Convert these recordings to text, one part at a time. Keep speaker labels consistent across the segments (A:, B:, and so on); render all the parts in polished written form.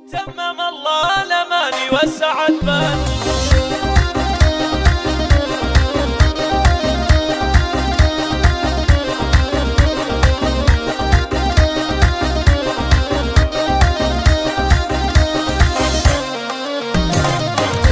A: تمم الله الأماني والسعد بال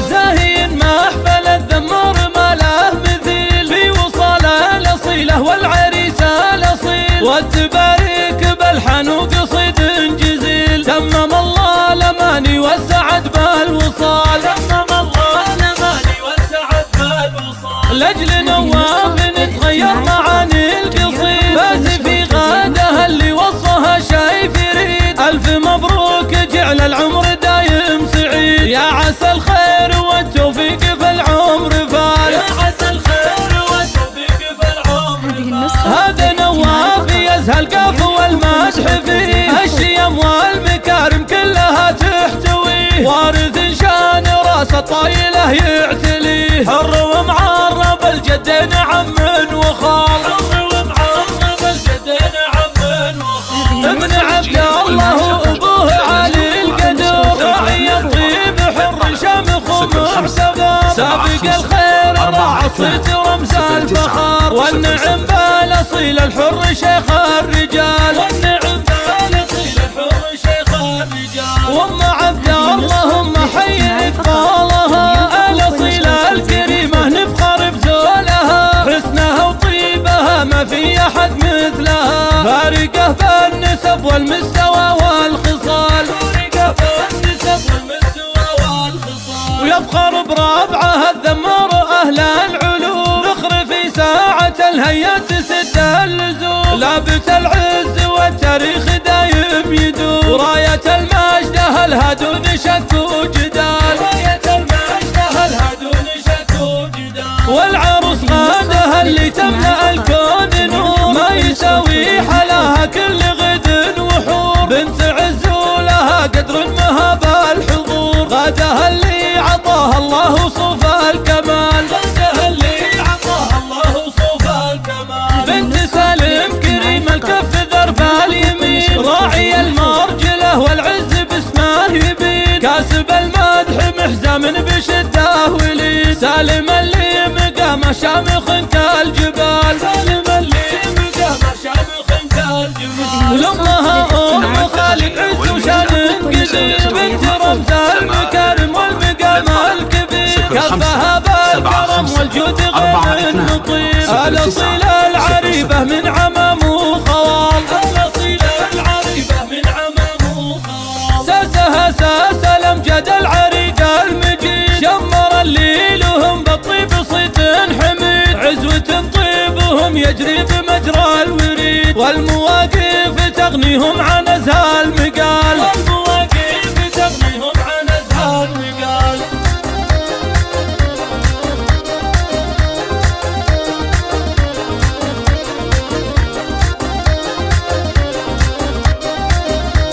A: زاهين محفل الذمر ما له مثيل في وصاله الأصيلة والعريسة الأصيل والتبارك بالحنوق صيد جزيل. تمم الله الأماني والسعد بالوصال، تمم الله الأماني والسعد بالوصال. لأجل نواف نتغير معاني القصيد، فاز في غادها اللي وصفها شايف يريد. ألف مبروك جعل العمر دايم سعيد، يا عسى الخير والتوفيق في العمر فال، يا عسى الخير والتوفيق في العمر فال. هذا نواف يزهى القاف والمدح فيه، الشيم والمكارم كلها تحتويه. وارث شان راس الطايله يعتليه، حر ومعرب الجدين عم وخال، حر ومعرب الجدين عم وخال. ابن عبد الله ابوه علي القدر، راعي الطيب حر شمخ ومعتبر. سابق الخير راعى الصيت رمز الفخار، والنعم بالاصيل الحر شيخ الرجال، والنعم بالاصيل الحر شيخ الرجال. وام عبد اللهم حي اقبالها، الاصيله الكريمه نفخر بزولها. حسنها وطيبها ما في احد مثلها، فارقه بالنسب والمستوى والخصال، فارقه بالنسب والمستوى والخصال. ويفخر بربعها الذمر اهل العلوم، ذخر في ساعه الهيئه سد اللزوم. لابت العز والتاريخ دايم يدوم، ورايه المجد الهدون شكوا جدال، رايه المجد الهدون شكوا جدال. والعروس غادها اللي تملا الكون نور، ما يساوي حلاها كل غد وحور. بنت عز ولها قدر مهاب الحضور، غادها اللي عطاها الله صوف الكمال، غادها اللي عطاها الله صوف الكمال. بنت سالم كريم الكف ذرب اليمين، راعي المرجله والعز باسمه يبين. كاسب المدح محزم بشده ولين، سالم اللي مقامه شامخ كالجبال، سالم اللي مقامه شامخ كالجبال. ولامها ام خالد عز وشان قدير، بنت رمز المكارم والمقام الكبير. كفها بالكرم والجود غير النطير، الاصيله العريبه من عمام وخوال، الاصيله العريبه من عمام وخوال. ساسها ساس الامجد العريق المجيد، شمر اللي لهم بالطيب صيت حميد. عزوة طيبهم يجري بمجرى الوريد، والمواقف تغنيهم عن ازهى المقال، والمواقف تغنيهم عن ازهى المقال.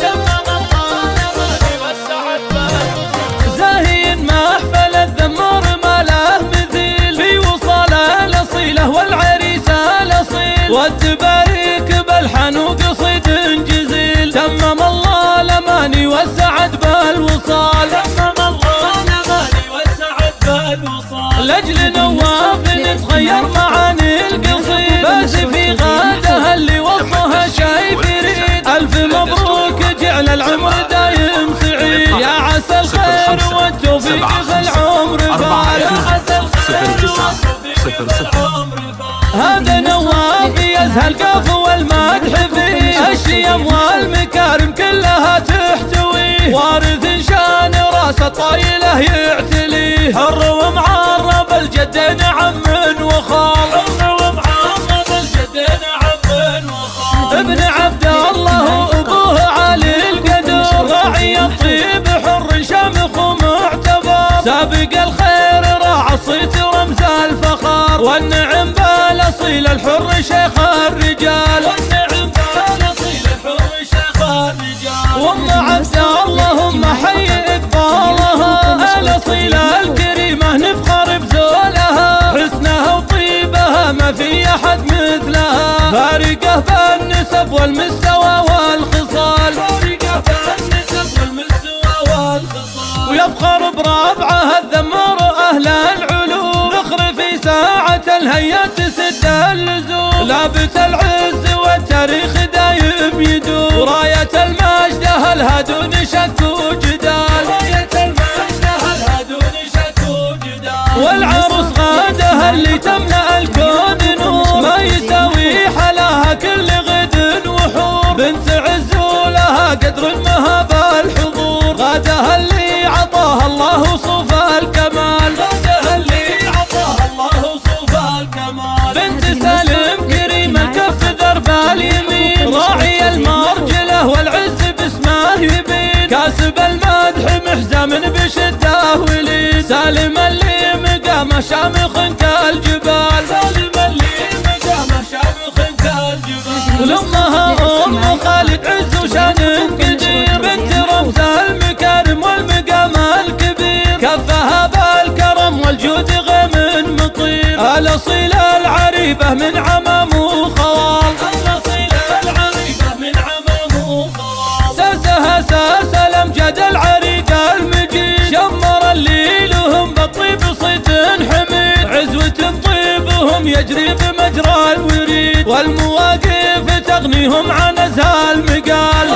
A: تمم الله الأماني والسعد بالوصال، زاهين محفل الذمر ما له مثيل في وصاله الأصيلة والعريسة الأصيل، والتبارك بالحنوق صيد جزيل. تمم الله الأماني والسعد بالوصال، تمم الله الأماني والسعد بالوصال. لأجل نواف نتغير معاني القصيد، فاز في غادها اللي وصفها شايف يريد. ألف مبروك جعل العمر دايم سعيد، يا عسى الخير والتوفيق في العمر فال، يا عسى الخير والتوفيق في العمر فال. هذا نواف يزهى القاف والمدح فيه، الشيم والمكارم كلها تحتويه. وارث شان راس الطايله يعتليه، حر ومعرب الجدين عم وخال، حر ومعرب الجدين عم وخال. ابن عبد الله ابوه علي القدر، راعي الطيب حر شمخ ومعتبر. سابق الخير راعى الصيت رمز الفخار، والنعم بالاصيل الحر شيخ الرجال، والنعم بالاصيل الحر شيخ الرجال. وام عبد اللهم حي اقبالها، الاصيله الكريمه نفخر بزولها. حسنها وطيبها ما في احد مثلها، فارقه بالنسب والمستوى والخصال، فارقه بالنسب والمستوى تفخر بربعها الذمر أهل العلوم، ذخر في ساعة الهيا تسد اللزوم، لابت العز والتاريخ دايم يدوم، وراية المجد أهلها دون شك وجدال، راية المجد أهلها دون شك وجدال، والعروس غادها اللي تملأ الكون نور، ما يساوي حلاها كل غد وحور، بنت عز ولها قدر مهاب الحضور، غادها اللي عطاها الله صوف الكمال، غادها اللي عطاها الله صوف الكمال، بنت سالم كريم الكف درب اليمين، راعي المرجله والعز باسمه يبين، كاسب المدح محزم بشده ولين، سالم اللي مقامه شامخ كالجبال، سالم اللي مقامه شامخ كالجبال، لامها ام خالد عز وشان قدير، بنت رمز المكارم والمقام الكبير، كفها بالكرم والجود غيم مطير، الاصيل العريبه من عمام وخوال، الاصيل العريبه من عمام وخوال، ساسها ساس الامجاد العريق المجيد، شمر اللي لهم بالطيب صيت حميد، عزوة طيبهم يجري بمجرى الوريد، والمواقف تغنيهم عن ازهى المقال.